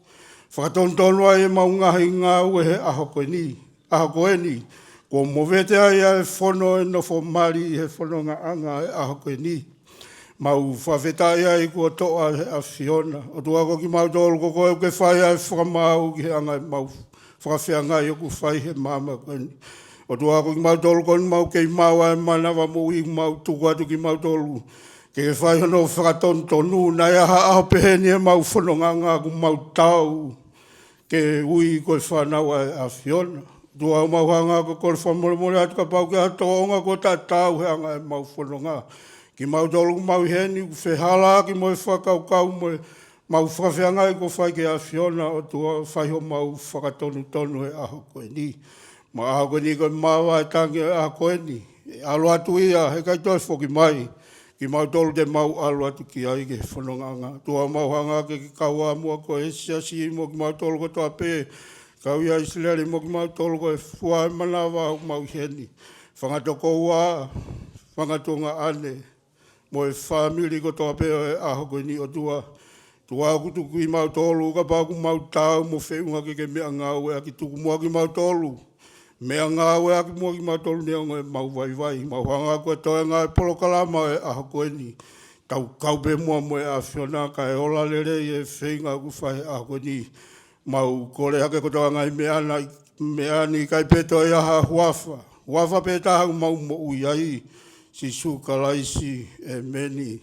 Whakatontonu ai e mau ngahi ngāu e he aho koe ni. Aho koe ni. Ko movete ai e whono e no whomari he whono ngā anga e aho koe ni. Mau whawheta ai kua toa he a Fiona. O tua ko ki mau tolu ko koe ke whai ai whakamau ki he anga e mau whakawhianga i oku whai he mama koe ni. O tua ko ki mau tolu ko ni mau kei mau ai manawa mo i mau tuku atu ki mau tolu. Ke whai hono whakatontonu na ia ha aho peheni e mau whanonganga ku mau tau. Ke ui koe whanau a Fiona. Tua mau hanga ko kore whamoremore atu ka pau ke hatoonga ko ta tau he anga e mau whanonga. Ki mau tolu ku mau heni ku whehala ki mo e whakaukau mo e mau whakawhianga i ko whai ke a Fiona o tua whai ho mau whakatonu he aho koe ni. Ma aho koe ni koe mawa e tangi e aho koe ni. Alo atu ia he kai toi whoki mai. Ki mau tolu te mau alo atu ki ai ke whanonganga. Tua mau hanga ke ki kaua mua ko e siasi mo ki mau tolu ko toa pe. Kau ia Israeli mo ki mau tolu ko e fua e manawa o mau heni. Whangatoko ua, whangatonga ane. Mo e whamiri ko toa pe e aho koe ni o tua. Tua kutu ki mau tolu ka pau ku mau tau mo whiunga ke mea ngau e aki tuku mua ki mau tolu. Mea ngau e aki mua ki mau tolu neonga e mau vai. Mau hanga koe toi ngā e polo kalama e aho koe ni. Tau kaupe mua mo e a Fiona ka e ola lere e whinga ku whai aho koe ni. Mau kore hake ko toa ngai mea ni kai peto e aha huafa. Huafa peta hau mau mo ui ai. Si sukalaisi e meni.